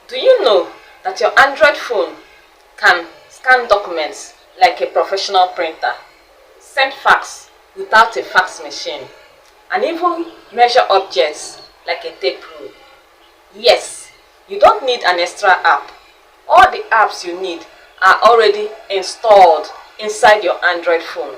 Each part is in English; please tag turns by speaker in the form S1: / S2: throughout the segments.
S1: Do you know that your Android phone can scan documents like a professional printer, send fax without a fax machine, and even measure objects like a tape rule? Yes, you don't need an extra app. All the apps you need are already installed inside your Android phone.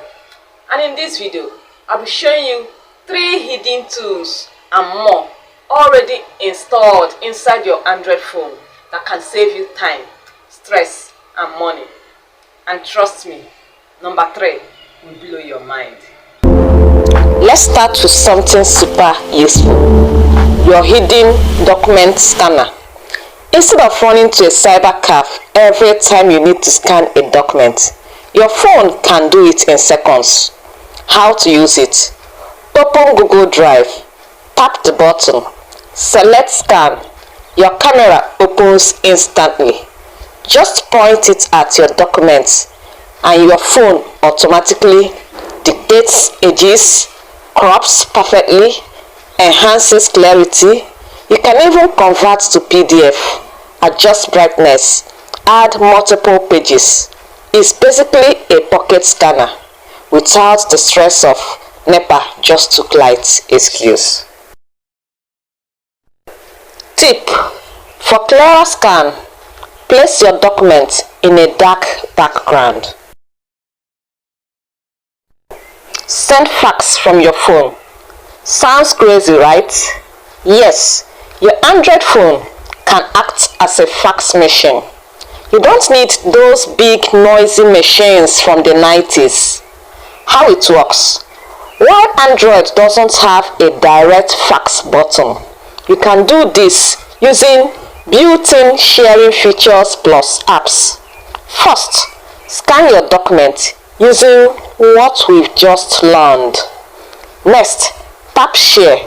S1: And in this video, I'll be showing you 3 hidden tools and more already installed inside your Android phone that can save you time, stress, and money. And trust me, number 3 will blow your mind. Let's start with something super useful: your hidden document scanner. Instead of running to a cyber cafe every time you need to scan a document, your phone can do it in seconds. How to use it? Open Google Drive, tap the button, select scan. Your camera opens instantly. Just point it at your document and your phone automatically dictates edges, crops perfectly, enhances clarity. You can even convert to PDF, adjust brightness, add multiple pages. It's basically a pocket scanner without the stress of NEPA just took light excuse. Tip: for clearer scan, place your document in a dark background. Send fax from your phone. Sounds crazy, right? Yes, your Android phone can act as a fax machine. You don't need those big noisy machines from the 90s. How it works: while Android doesn't have a direct fax button, you can do this using built-in sharing features plus apps. First, scan your document using what we've just learned. Next, tap share.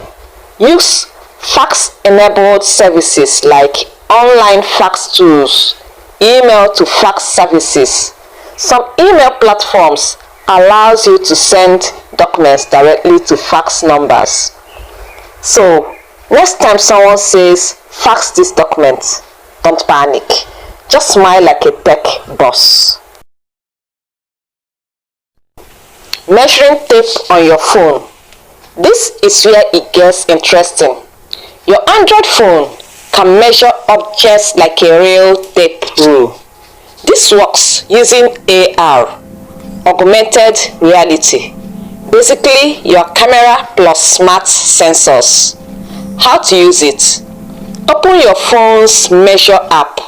S1: Use fax-enabled services like online fax tools, email to fax services. Some email platforms allows you to send documents directly to fax numbers. So, next time someone says, "Fax this document," don't panic. Just smile like a tech boss. Measuring tape on your phone. This is where it gets interesting. Your Android phone can measure objects like a real tape rule. This works using AR, augmented reality. Basically, your camera plus smart sensors. How to use it? Open your phone's Measure app.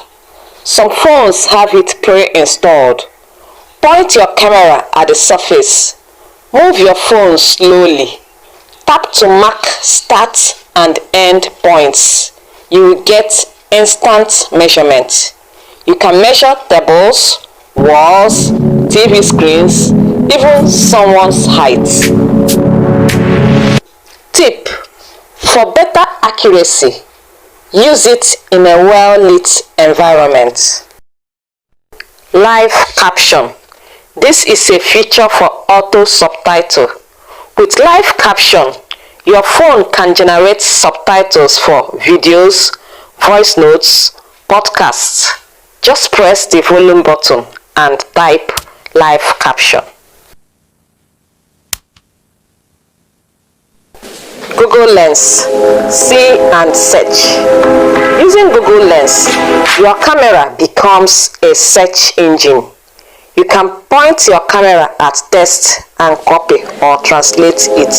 S1: Some phones have it pre-installed. Point your camera at the surface. Move your phone slowly. Tap to mark start and end points. You will get instant measurement. You can measure tables, walls, TV screens, even someone's height. Tip: for better accuracy, use it in a well-lit environment. Live caption. This is a feature for auto subtitle. With live caption, your phone can generate subtitles for videos, voice notes, podcasts. Just press the volume button and type live caption. Google Lens. See and search. Using Google Lens, your camera becomes a search engine. You can point your camera at text and copy or translate it.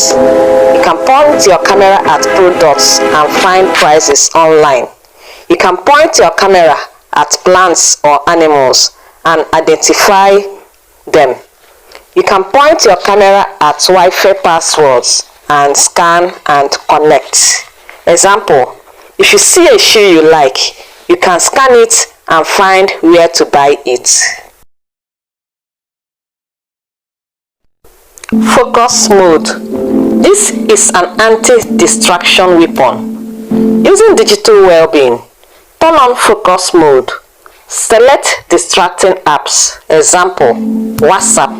S1: You can point your camera at products and find prices online. You can point your camera at plants or animals and identify them. You can point your camera at Wi-Fi passwords and scan and connect. Example: if you see a shoe you like, you can scan it and find where to buy it. Focus mode. This is an anti-distraction weapon. Using digital well-being, turn on focus mode. Select distracting apps. Example: WhatsApp,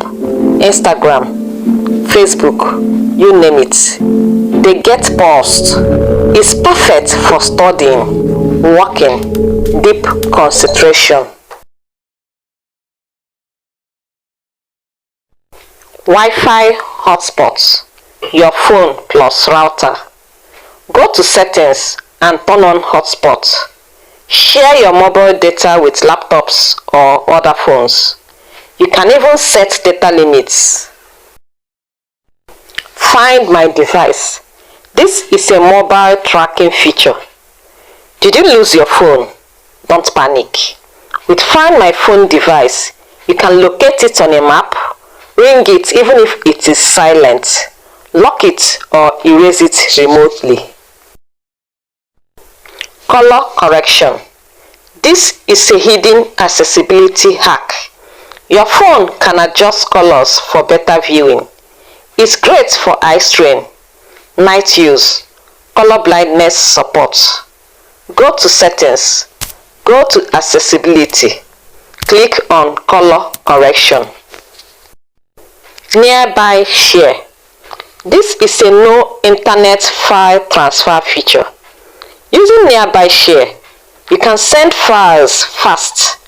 S1: Instagram, Facebook, you name it. They get paused. It's perfect for studying, Working, deep concentration. Wi-Fi hotspots, your phone plus router. Go to settings and turn on hotspots. Share your mobile data with laptops or other phones. You can even set data limits. Find my device. This is a mobile tracking feature. Did you lose your phone? Don't panic. With Find My Phone device, you can locate it on a map, ring it even if it is silent, lock it or erase it remotely. Color correction. This is a hidden accessibility hack. Your phone can adjust colors for better viewing. It's great for eye strain, night use, color blindness support. Go to settings, go to accessibility, click on color correction. Nearby share. This is a no internet file transfer feature. Using nearby share, you can send files fast.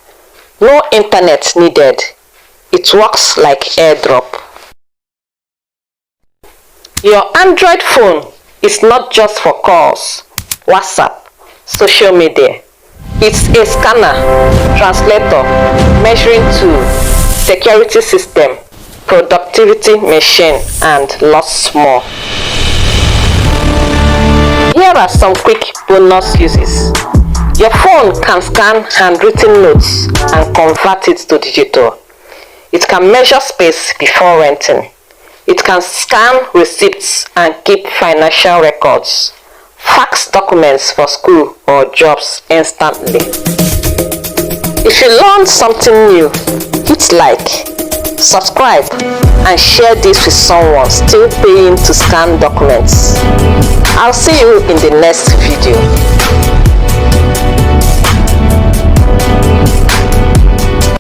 S1: No internet needed. It works like AirDrop. Your Android phone is not just for calls, WhatsApp, social media. It's a scanner, translator, measuring tool, security system, productivity machine, and lots more. Here are some quick bonus uses. Your phone can scan handwritten notes and convert it to digital. It can measure space before renting. It can scan receipts and keep financial records. Fax documents for school or jobs instantly. If you learned something new, hit like, subscribe, and share this with someone still paying to scan documents. I'll see you in the next video.